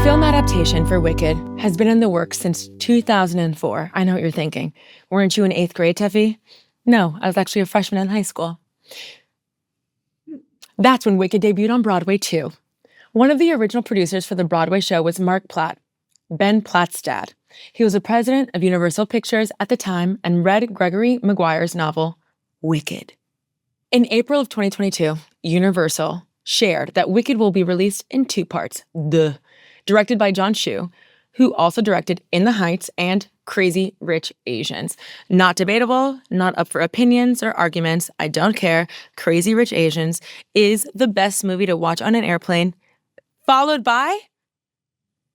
film adaptation for Wicked has been in the works since 2004. I know what you're thinking. Weren't you in 8th grade, Tefi? No, I was actually a freshman in high school. That's when Wicked debuted on Broadway, too. One of the original producers for the Broadway show was Mark Platt, Ben Platt's dad. He was the president of Universal Pictures at the time and read Gregory Maguire's novel, Wicked. In April of 2022, Universal shared that Wicked will be released in 2 parts. Directed by John Chu, who also directed In the Heights and Crazy Rich Asians. Not debatable, not up for opinions or arguments. I don't care. Crazy Rich Asians is the best movie to watch on an airplane, followed by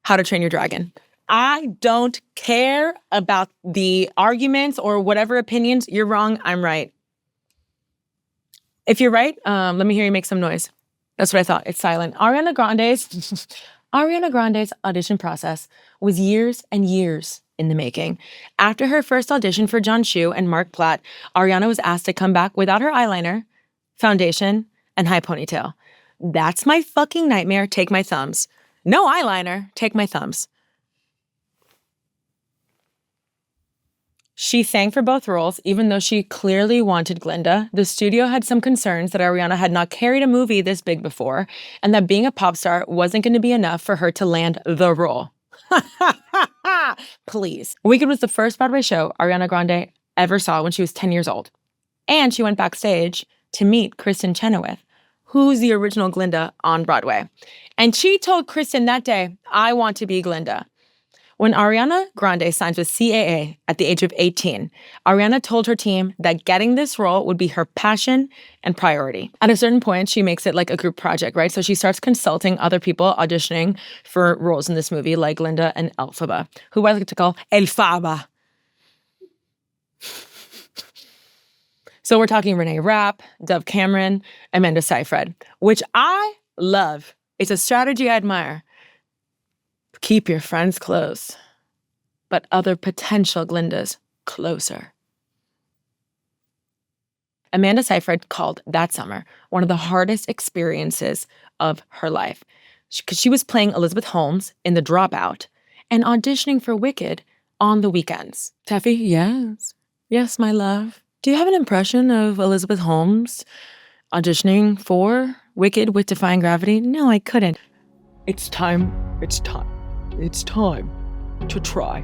How to Train Your Dragon. I don't care about the arguments or whatever opinions. You're wrong. I'm right. If you're right, let me hear you make some noise. That's what I thought. It's silent. Ariana Grande's audition process was years and years in the making. After her first audition for John Chu and Mark Platt, Ariana was asked to come back without her eyeliner, foundation, and high ponytail. That's my fucking nightmare. Take my thumbs. No eyeliner. Take my thumbs. She sang for both roles, even though she clearly wanted Glinda. The studio had some concerns that Ariana had not carried a movie this big before, and that being a pop star wasn't going to be enough for her to land the role. Please. Wicked was the first Broadway show Ariana Grande ever saw when she was 10 years old. And she went backstage to meet Kristen Chenoweth, who's the original Glinda on Broadway. And she told Kristen that day, I want to be Glinda. When Ariana Grande signs with CAA at the age of 18, Ariana told her team that getting this role would be her passion and priority. At a certain point, she makes it like a group project, right? So she starts consulting other people auditioning for roles in this movie, like Glinda and Elphaba, who I like to call Elphaba. So we're talking Renee Rapp, Dove Cameron, Amanda Seyfried, which I love. It's a strategy I admire. Keep your friends close, but other potential Glindas closer. Amanda Seyfried called that summer one of the hardest experiences of her life because she was playing Elizabeth Holmes in The Dropout and auditioning for Wicked on the weekends. Tefi, yes. Yes, my love. Do you have an impression of Elizabeth Holmes auditioning for Wicked with Defying Gravity? No, I couldn't. It's time to try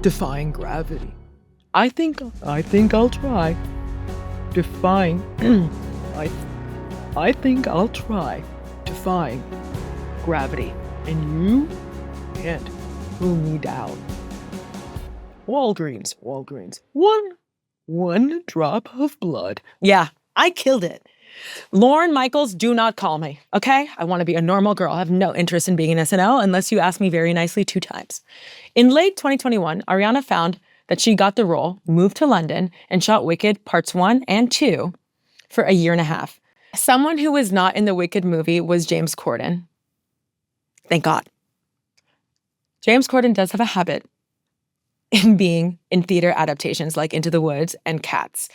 Defying Gravity. I think I'll try Defying I think I'll try Defying Gravity, and you can't pull me down. Walgreens. One drop of blood. Yeah, I killed it. Lorne Michaels, do not call me, okay? I want to be a normal girl. I have no interest in being in SNL unless you ask me very nicely 2 times. In late 2021, Ariana found that she got the role, moved to London, and shot Wicked Parts 1 and 2 for a year and a half. Someone who was not in the Wicked movie was James Corden. Thank God. James Corden does have a habit in being in theater adaptations like Into the Woods and Cats.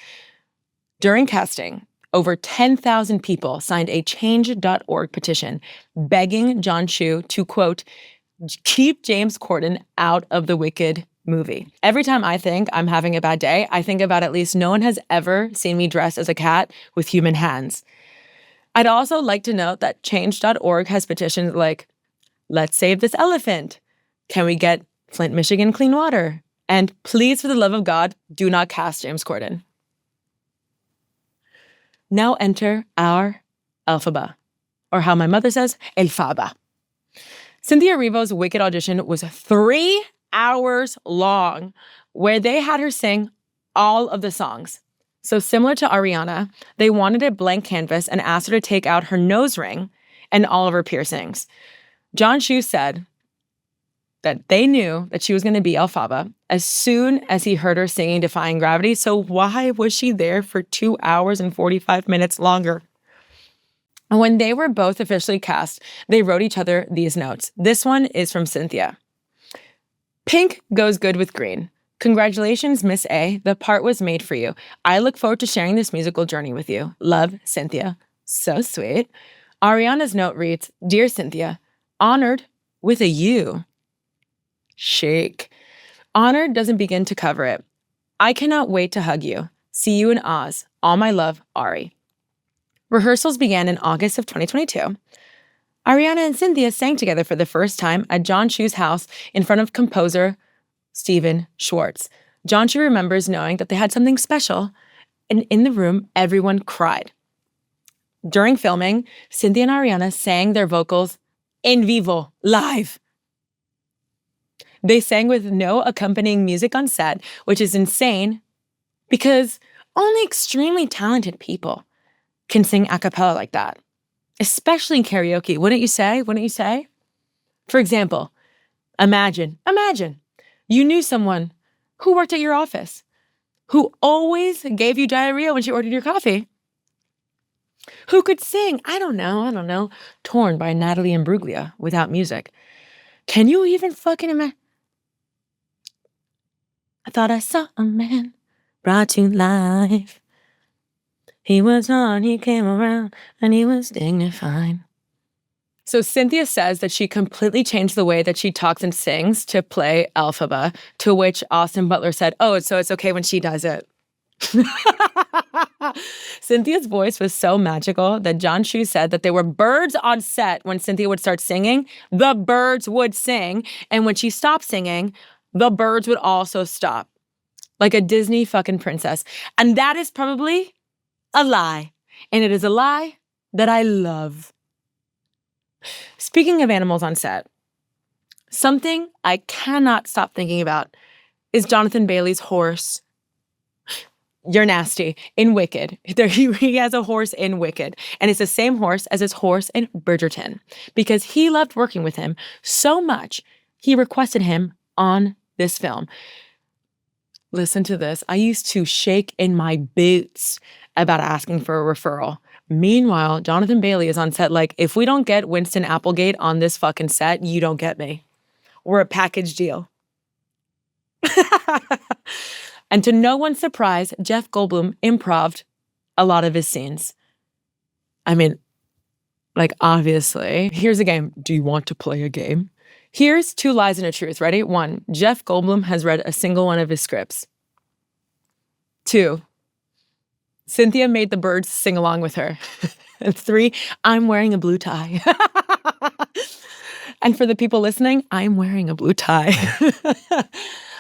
During casting, over 10,000 people signed a change.org petition begging John Chu to, quote, keep James Corden out of the Wicked movie. Every time I think I'm having a bad day, I think about at least no one has ever seen me dressed as a cat with human hands. I'd also like to note that change.org has petitions like, let's save this elephant. Can we get Flint, Michigan clean water? And please, for the love of God, do not cast James Corden. Now enter our Elphaba, or how my mother says, Elphaba. Cynthia Erivo's Wicked audition was 3 hours long, where they had her sing all of the songs. So similar to Ariana, they wanted a blank canvas and asked her to take out her nose ring and all of her piercings. John Chu said that they knew that she was going to be Elphaba as soon as he heard her singing Defying Gravity, so why was she there for 2 hours and 45 minutes longer? And when they were both officially cast, they wrote each other these notes. This one is from Cynthia. Pink goes good with green. Congratulations, Miss A. The part was made for you. I look forward to sharing this musical journey with you. Love, Cynthia. So sweet. Ariana's note reads, Dear Cynthia, honored with a U. Shake. Honor doesn't begin to cover it. I cannot wait to hug you. See you in Oz. All my love, Ari. Rehearsals began in August of 2022. Ariana and Cynthia sang together for the first time at John Chu's house in front of composer Stephen Schwartz. John Chu remembers knowing that they had something special, and in the room, everyone cried. During filming, Cynthia and Ariana sang their vocals in vivo, live. They sang with no accompanying music on set, which is insane because only extremely talented people can sing a cappella like that, especially in karaoke. Wouldn't you say? Wouldn't you say? For example, imagine you knew someone who worked at your office, who always gave you diarrhea when she ordered your coffee, who could sing, I don't know, Torn by Natalie Imbruglia without music. Can you even fucking imagine? I thought I saw a man brought to life. He was on, he came around, and he was dignified. So Cynthia says that she completely changed the way that she talks and sings to play Elphaba, to which Austin Butler said, oh, so it's okay when she does it. Cynthia's voice was so magical that John Chu said that there were birds on set when Cynthia would start singing. The birds would sing, and when she stopped singing, the birds would also stop. Like a Disney fucking princess. And that is probably a lie. And it is a lie that I love. Speaking of animals on set, something I cannot stop thinking about is Jonathan Bailey's horse. You're nasty. In Wicked. He has a horse in Wicked. And it's the same horse as his horse in Bridgerton. Because he loved working with him so much, he requested him on this film. Listen to this. I used to shake in my boots about asking for a referral. Meanwhile, Jonathan Bailey is on set like, if we don't get Winston Applegate on this fucking set, you don't get me. We're a package deal. And to no one's surprise, Jeff Goldblum improv'd a lot of his scenes. I mean, like, obviously. Here's a game. Do you want to play a game? Here's 2 lies and a truth. Ready? 1, Jeff Goldblum has read a single one of his scripts. 2, Cynthia made the birds sing along with her. And 3, I'm wearing a blue tie. And for the people listening, I'm wearing a blue tie.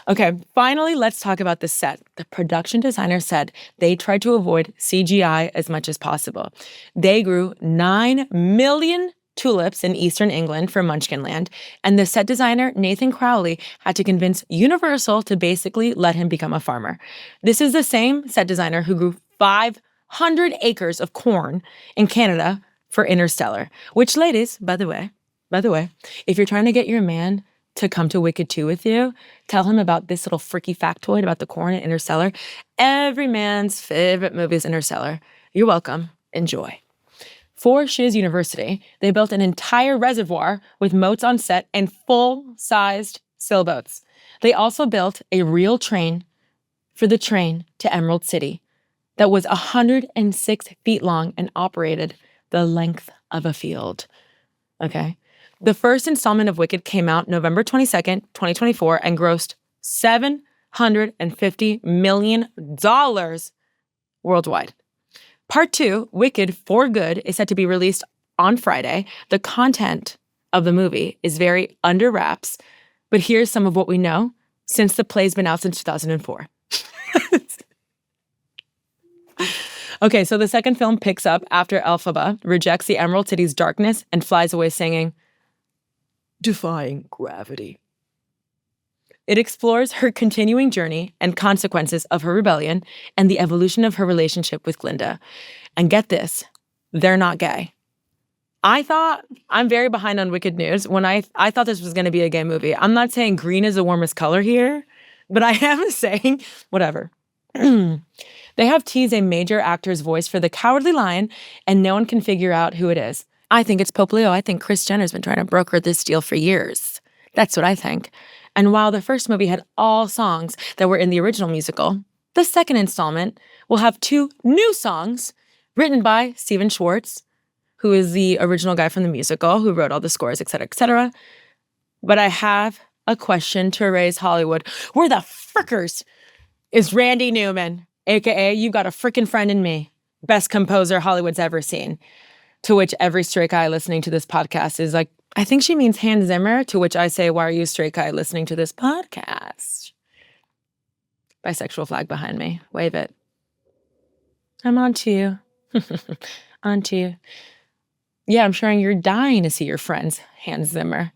Okay, finally, let's talk about the set. The production designer said they tried to avoid CGI as much as possible. They grew 9 million tulips in eastern England for Munchkinland, and the set designer, Nathan Crowley, had to convince Universal to basically let him become a farmer. This is the same set designer who grew 500 acres of corn in Canada for Interstellar, which, ladies, by the way, if you're trying to get your man to come to Wicked 2 with you, tell him about this little freaky factoid about the corn in Interstellar. Every man's favorite movie is Interstellar. You're welcome. Enjoy. For Shiz University, they built an entire reservoir with moats on set and full-sized sailboats. They also built a real train for the train to Emerald City that was 106 feet long and operated the length of a field. Okay? The first installment of Wicked came out November 22nd, 2024, and grossed $750 million worldwide. Part 2, Wicked for Good, is set to be released on Friday. The content of the movie is very under wraps, but here's some of what we know since the play's been out since 2004. Okay, so the second film picks up after Elphaba rejects the Emerald City's darkness and flies away singing, "Defying Gravity." It explores her continuing journey and consequences of her rebellion and the evolution of her relationship with Glinda. And get this, they're not gay. I'm very behind on Wicked news. When I thought this was going to be a gay movie. I'm not saying green is the warmest color here, but I am saying whatever. They have teased a major actor's voice for the Cowardly Lion, and no one can figure out who it is. I think it's Pope Leo. I think Kris Jenner's been trying to broker this deal for years. That's what I think. And while the first movie had all songs that were in the original musical, the second installment will have 2 new songs written by Stephen Schwartz, who is the original guy from the musical, who wrote all the scores, etc., etc. But I have a question to raise Hollywood. Where the frickers is Randy Newman, aka you got a frickin' friend in me, best composer Hollywood's ever seen? To which every straight guy listening to this podcast is like, I think she means Hans Zimmer. To which I say, why are you a straight guy listening to this podcast? Bisexual flag behind me. Wave it. I'm on to you. On to you. Yeah, I'm sure you're dying to see your friends, Hans Zimmer.